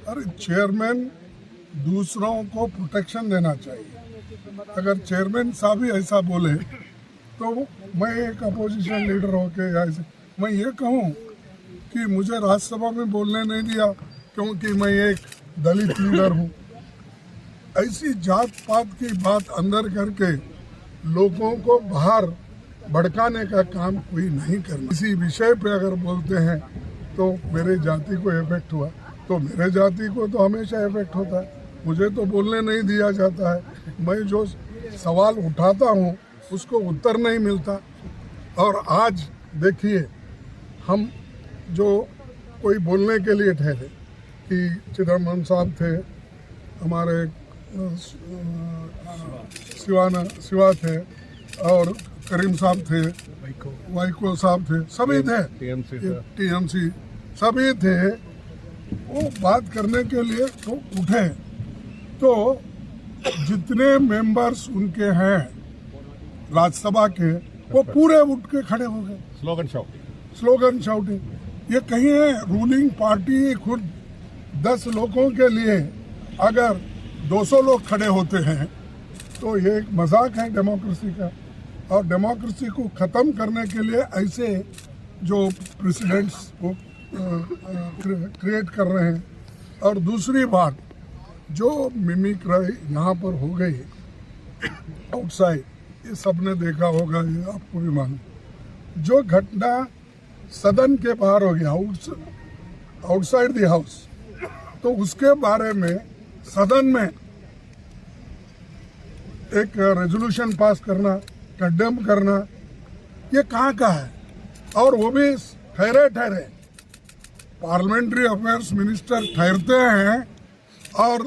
अरे चेयरमैन दूसरों को प्रोटेक्शन देना चाहिए। अगर चेयरमैन साहब ही ऐसा बोले तो मैं एक अपोजिशन लीडर होके ऐसे मैं ये कहूँ कि मुझे राज्यसभा में बोलने नहीं दिया क्योंकि मैं एक दलित लीडर हूँ। ऐसी जात पात की बात अंदर करके लोगों को बाहर भड़काने का काम कोई नहीं करना। इसी विषय पे अगर बोलते हैं तो मेरे जाति को इफेक्ट हुआ तो मेरे जाति को तो हमेशा इफेक्ट होता है। मुझे तो बोलने नहीं दिया जाता है। मैं जो सवाल उठाता हूँ उसको उत्तर नहीं मिलता। और आज देखिए हम जो कोई बोलने के लिए ठहरे कि चिदम्बरम साहब थे, हमारे शिवा थे और करीम साहब थे, वाइको साहब थे, सभी थे, टीएमसी सभी थे। वो बात करने के लिए तो उठे तो जितने मेंबर्स उनके हैं राज्यसभा के वो पूरे उठ के खड़े हो गए। Slogan shouting. ये कहीं है रूलिंग पार्टी खुद 10 लोगों के लिए अगर 200 लोग खड़े होते हैं तो ये एक मजाक है डेमोक्रेसी का। और डेमोक्रेसी को ख़त्म करने के लिए ऐसे जो प्रेसिडेंट्स को क्रिएट कर रहे हैं। और दूसरी बात जो मिमिक्री यहाँ पर हो गई आउटसाइड, ये सबने देखा होगा, ये आपको भी मालूम। जो घटना सदन के बाहर हो गया आउटसाइड द हाउस, तो उसके बारे में सदन में एक रेजोल्यूशन पास करना, कंडेम करना, ये कहाँ का है? और वो भी ठहरे पार्लियामेंट्री अफेयर्स मिनिस्टर ठहरते हैं और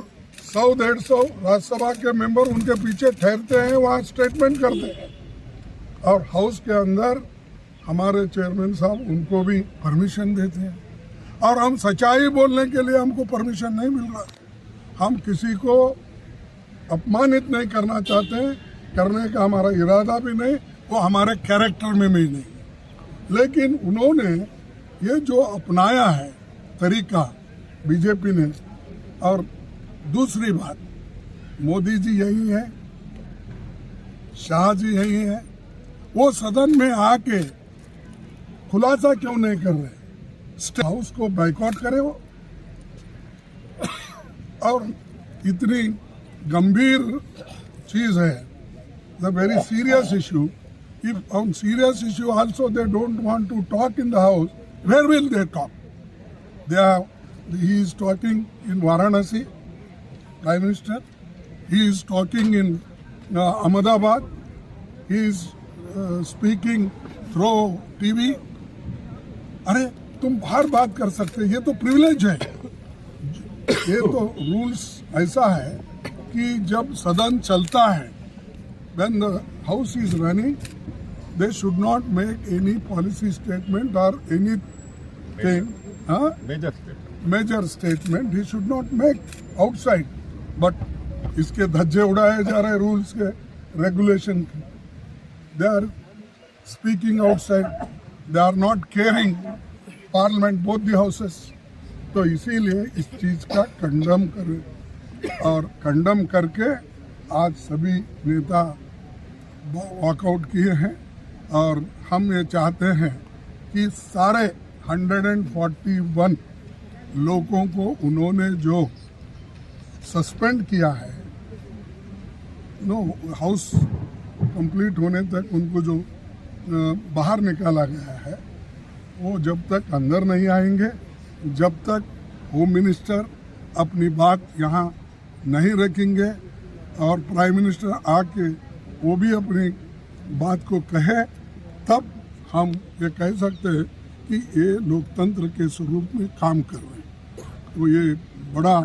100-150 राज्यसभा के मेंबर उनके पीछे ठहरते हैं, वहाँ स्टेटमेंट करते हैं। और हाउस के अंदर हमारे चेयरमैन साहब उनको भी परमिशन देते हैं। और हम सच्चाई बोलने के लिए हमको परमिशन नहीं मिल रहा। हम किसी को अपमानित नहीं करना चाहते, करने का हमारा इरादा भी नहीं, वो हमारे कैरेक्टर में भी नहीं। लेकिन उन्होंने ये जो अपनाया है तरीका बीजेपी ने, और दूसरी बात मोदी जी यही है, शाह जी यही है, वो सदन में आके खुलासा क्यों नहीं कर रहे? हाउस को बाइकआउट करे वो। और इतनी गंभीर चीज है, the very serious issue. If on serious issue also they don't want to talk in the house, where will they talk? He is talking in Varanasi, Prime Minister. He is talking in Ahmedabad. He is speaking through TV. अरे तुम बाहर बात कर सकते, ये तो privilege है। ये तो रूल्स ऐसा है कि जब सदन चलता है, when the house is running, they should not make any policy statement or anything. Major statement he should not make outside. But इसके धज्जे उड़ाए जा रहे रूल्स के, रेगुलेशन के। They are speaking outside. They are not caring parliament both the houses. तो इसीलिए इस चीज का कंडम करें, और कंडम करके आज सभी नेता वॉकआउट किए हैं। और हम ये चाहते हैं कि सारे 141 लोगों को उन्होंने जो सस्पेंड किया है, हाउस कंप्लीट होने तक उनको जो बाहर निकाला गया है, वो जब तक अंदर नहीं आएंगे, जब तक होम मिनिस्टर अपनी बात यहाँ नहीं रखेंगे और प्राइम मिनिस्टर आके वो भी अपनी बात को कहे, तब हम ये कह सकते हैं कि ये लोकतंत्र के स्वरूप में काम कर रहे हैं। तो ये बड़ा